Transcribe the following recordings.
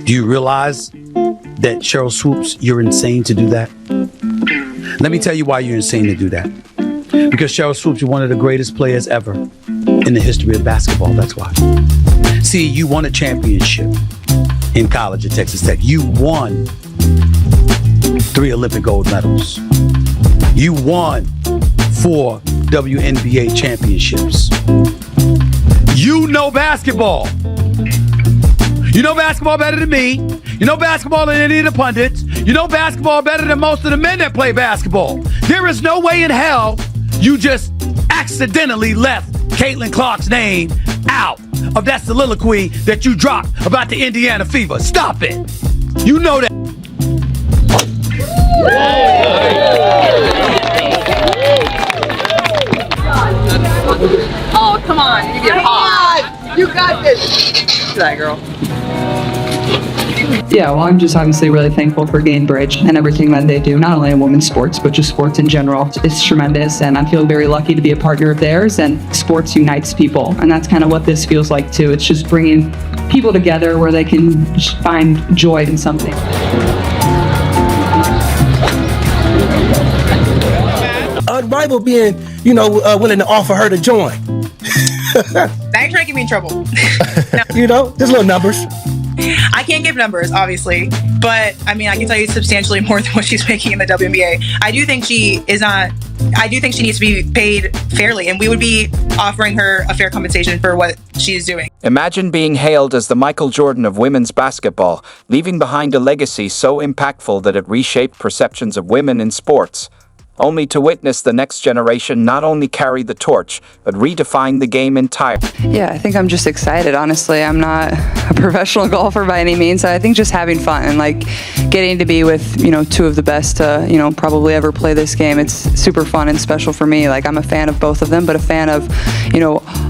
Do you realize that, Sheryl Swoopes, you're insane to do that? Let me tell you why you're insane to do that. Because Sheryl Swoopes, you're one of the greatest players ever in the history of basketball. That's why. See, you won a championship in college at Texas Tech. You won 3 Olympic gold medals. You won 4 WNBA championships. You know basketball. You know basketball better than me. You know basketball than any of the pundits. You know basketball better than most of the men that play basketball. There is no way in hell you just accidentally left Caitlin Clark's name out of that soliloquy that you dropped about the Indiana Fever. Stop it. You know that. Oh, come on. You get hot. You got this. That girl. Yeah, well, I'm just obviously really thankful for Gainbridge and everything that they do, not only in women's sports, but just sports in general. It's tremendous, and I feel very lucky to be a partner of theirs, and sports unites people, and that's kind of what this feels like, too. It's just bringing people together where they can find joy in something. Unrivaled being, willing to offer her to join. That ain't trying to get me in trouble. No. There's little numbers. I can't give numbers, obviously, but I mean, I can tell you substantially more than what she's making in the WNBA. I do think she needs to be paid fairly, and we would be offering her a fair compensation for what she's doing. Imagine being hailed as the Michael Jordan of women's basketball, leaving behind a legacy so impactful that it reshaped perceptions of women in sports, only to witness the next generation not only carry the torch, but redefine the game entirely. Yeah, I think I'm just excited, honestly. I'm not a professional golfer by any means. I think just having fun and getting to be with, 2 of the best to, probably ever play this game. It's super fun and special for me. I'm a fan of both of them, but a fan of,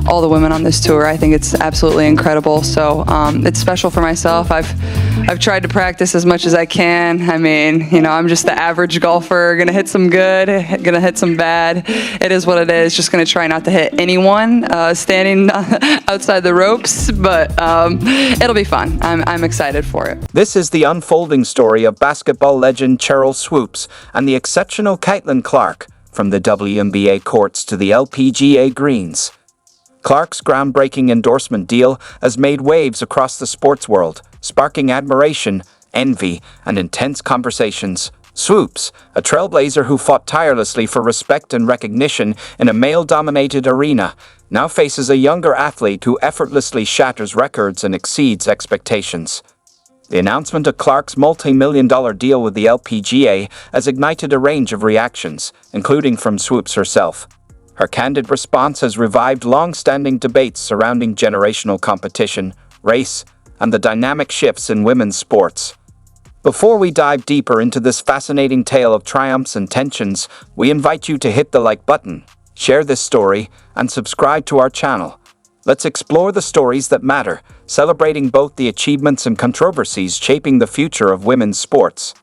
all the women on this tour. I think it's absolutely incredible. So it's special for myself. I've tried to practice as much as I can. I mean, I'm just the average golfer, gonna hit some good, gonna hit some bad. It is what it is. Just gonna try not to hit anyone standing outside the ropes, but it'll be fun. I'm excited for it. This is the unfolding story of basketball legend Sheryl Swoopes and the exceptional Caitlin Clark, from the WNBA courts to the LPGA greens. Clark's groundbreaking endorsement deal has made waves across the sports world, sparking admiration, envy, and intense conversations. Swoopes, a trailblazer who fought tirelessly for respect and recognition in a male-dominated arena, now faces a younger athlete who effortlessly shatters records and exceeds expectations. The announcement of Clark's multi-million-dollar deal with the LPGA has ignited a range of reactions, including from Swoopes herself. Her candid response has revived long-standing debates surrounding generational competition, race, and the dynamic shifts in women's sports. Before we dive deeper into this fascinating tale of triumphs and tensions, we invite you to hit the like button, share this story, and subscribe to our channel. Let's explore the stories that matter, celebrating both the achievements and controversies shaping the future of women's sports.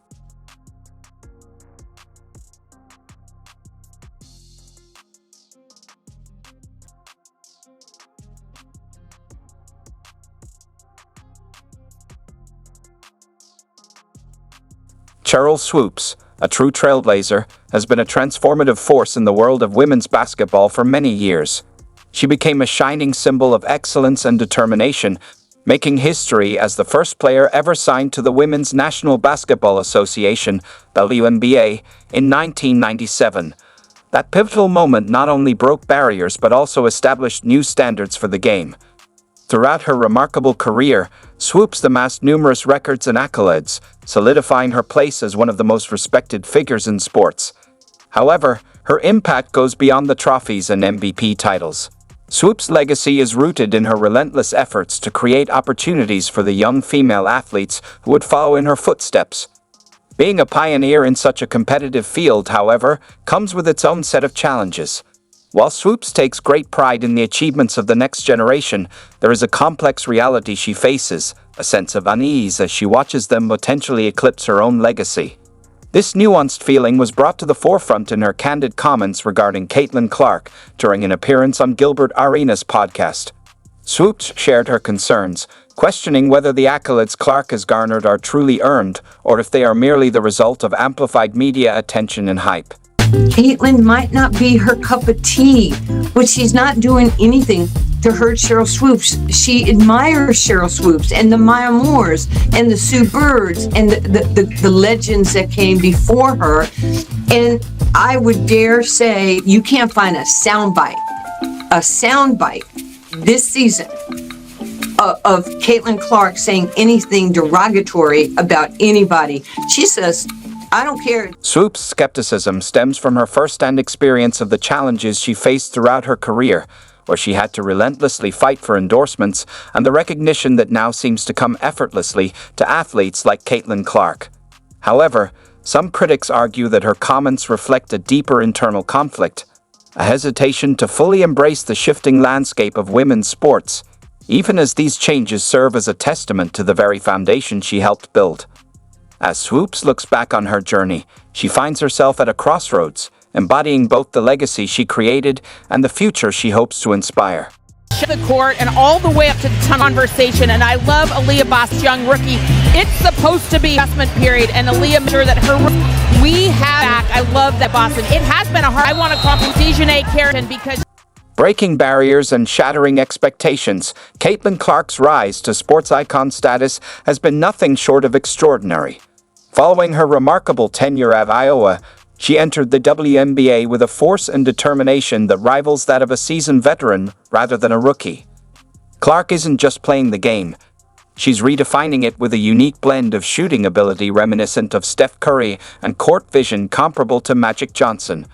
Sheryl Swoopes, a true trailblazer, has been a transformative force in the world of women's basketball for many years. She became a shining symbol of excellence and determination, making history as the first player ever signed to the Women's National Basketball Association, WNBA, in 1997. That pivotal moment not only broke barriers but also established new standards for the game. Throughout her remarkable career, Swoopes amassed numerous records and accolades, solidifying her place as one of the most respected figures in sports. However, her impact goes beyond the trophies and MVP titles. Swoopes' legacy is rooted in her relentless efforts to create opportunities for the young female athletes who would follow in her footsteps. Being a pioneer in such a competitive field, however, comes with its own set of challenges. While Swoopes takes great pride in the achievements of the next generation, there is a complex reality she faces, a sense of unease as she watches them potentially eclipse her own legacy. This nuanced feeling was brought to the forefront in her candid comments regarding Caitlin Clark during an appearance on Gilbert Arenas' podcast. Swoopes shared her concerns, questioning whether the accolades Clark has garnered are truly earned or if they are merely the result of amplified media attention and hype. Caitlyn might not be her cup of tea, but she's not doing anything to hurt Sheryl Swoopes. She admires Sheryl Swoopes and the Maya Moores and the Sue Birds and the legends that came before her. And I would dare say you can't find a soundbite this season of Caitlin Clark saying anything derogatory about anybody. She says, I don't care. Swoopes' skepticism stems from her first-hand experience of the challenges she faced throughout her career, where she had to relentlessly fight for endorsements, and the recognition that now seems to come effortlessly to athletes like Caitlin Clark. However, some critics argue that her comments reflect a deeper internal conflict, a hesitation to fully embrace the shifting landscape of women's sports, even as these changes serve as a testament to the very foundation she helped build. As Swoopes looks back on her journey, she finds herself at a crossroads, embodying both the legacy she created and the future she hopes to inspire. The court and all the way up to the conversation, and I love Aaliyah Boss, young rookie. It's supposed to be adjustment period, and Aaliyah sure that we have back. I love that, Boston. It has been a hard. I want to compliment Dejanay Carrington because. Breaking barriers and shattering expectations, Caitlin Clark's rise to sports icon status has been nothing short of extraordinary. Following her remarkable tenure at Iowa, she entered the WNBA with a force and determination that rivals that of a seasoned veteran rather than a rookie. Clark isn't just playing the game. She's redefining it with a unique blend of shooting ability reminiscent of Steph Curry and court vision comparable to Magic Johnson.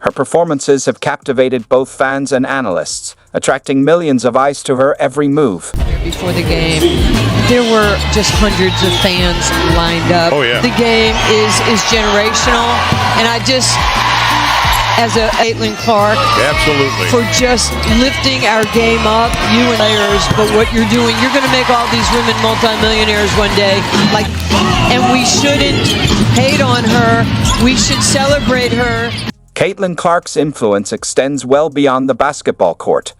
Her performances have captivated both fans and analysts, attracting millions of eyes to her every move. Before the game, there were just hundreds of fans lined up. Oh, yeah. The game is generational, and I just, as a Caitlin Clark, Absolutely. for just lifting our game up, you and players, but what you're doing, you're going to make all these women multimillionaires one day. And we shouldn't hate on her. We should celebrate her. Caitlin Clark's influence extends well beyond the basketball court.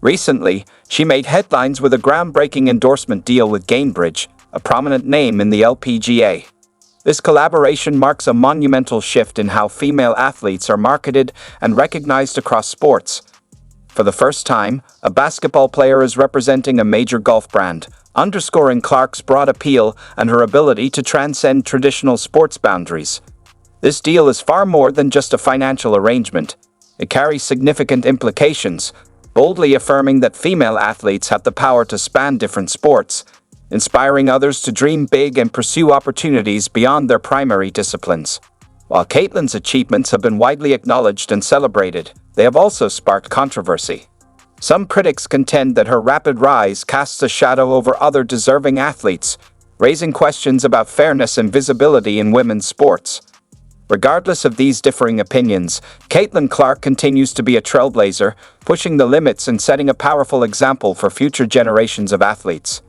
Recently, she made headlines with a groundbreaking endorsement deal with Gainbridge, a prominent name in the LPGA. This collaboration marks a monumental shift in how female athletes are marketed and recognized across sports. For the first time, a basketball player is representing a major golf brand, underscoring Clark's broad appeal and her ability to transcend traditional sports boundaries. This deal is far more than just a financial arrangement. It carries significant implications, boldly affirming that female athletes have the power to span different sports, inspiring others to dream big and pursue opportunities beyond their primary disciplines. While Caitlin's achievements have been widely acknowledged and celebrated, they have also sparked controversy. Some critics contend that her rapid rise casts a shadow over other deserving athletes, raising questions about fairness and visibility in women's sports. Regardless of these differing opinions, Caitlin Clark continues to be a trailblazer, pushing the limits and setting a powerful example for future generations of athletes.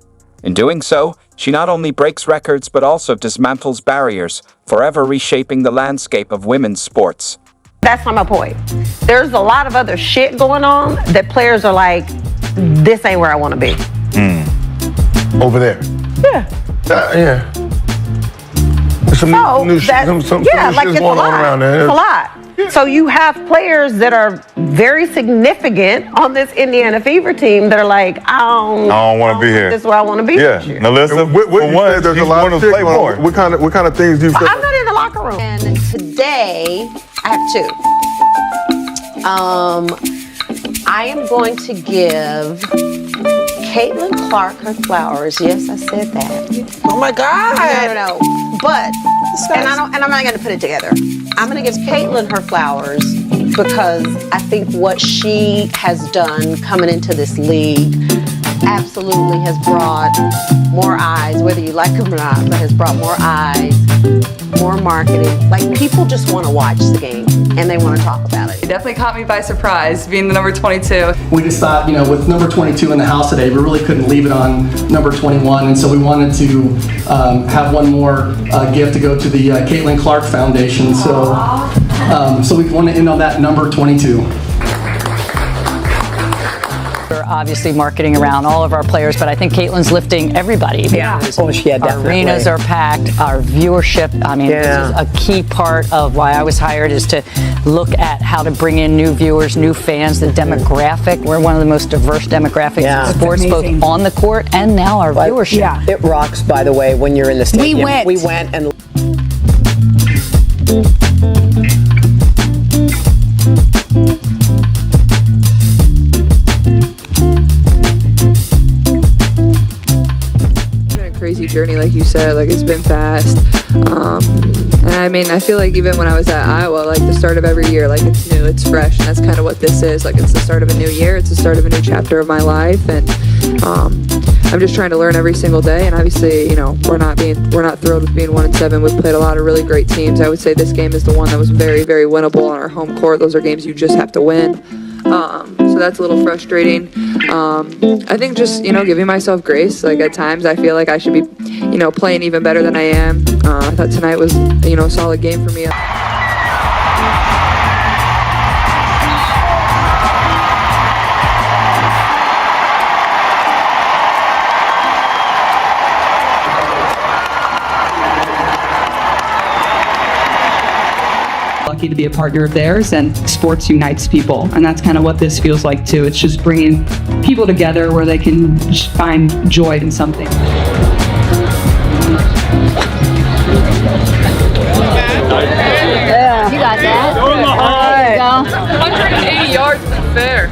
In doing so, she not only breaks records but also dismantles barriers, forever reshaping the landscape of women's sports. That's not my point. There's a lot of other shit going on that players are like, this ain't where I want to be. Over there. Yeah. Yeah. Some new shit going on around there. It's a lot. So you have players that are very significant on this Indiana Fever team that are like, I don't want to be here. This is where I want to be. Yeah. This year. Now listen, What you said, there's a lot of shit going on. What kind of things do you say? I'm not in the locker room. And today, I have two. I am going to give Caitlin Clark her flowers. Yes, I said that. Oh my God. No. But, and I'm not going to put it together. I'm going to give Caitlin her flowers because I think what she has done coming into this league absolutely has brought more eyes, whether you like them or not, but has brought more eyes, more marketing. Like, people just want to watch the game and they want to talk about it. It definitely caught me by surprise, being the number 22. We just thought, with number 22 in the house today, we really couldn't leave it on number 21, and so we wanted to have one more gift to go to the Caitlin Clark Foundation. So we want to end on that number 22. We're obviously marketing around all of our players, but I think Caitlin's lifting everybody. Yeah. Oh, yeah, Our definitely. arenas are packed, our viewership. I mean, this is a key part of why I was hired, is to look at how to bring in new viewers, new fans, the demographic. We're one of the most diverse demographics in sports, both on the court and now our viewership. Yeah. It rocks, by the way, when you're in the stadium. We went and crazy journey, like you said. Like, it's been fast, and I mean, I feel like even when I was at Iowa, like the start of every year, like it's new, it's fresh, and that's kind of what this is. Like, it's the start of a new year, it's the start of a new chapter of my life, and I'm just trying to learn every single day. And obviously, you know, we're not thrilled with being 1-7. We've played a lot of really great teams. I would say this game is the one that was very, very winnable on our home court. Those are games you just have to win. So that's a little frustrating. I think just, you know, giving myself grace. Like, at times I feel like I should be, you know, playing even better than I am. I thought tonight was, you know, a solid game for me. Lucky to be a partner of theirs, and sports unites people, and that's kind of what this feels like too. It's just bringing people together where they can just find joy in something. You got that. There you go. 180 yards isn't fair.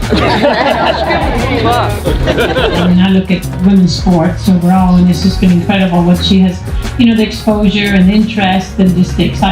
When I look at women's sports overall, and it's just been incredible what she has, you know, the exposure and the interest and just the excitement.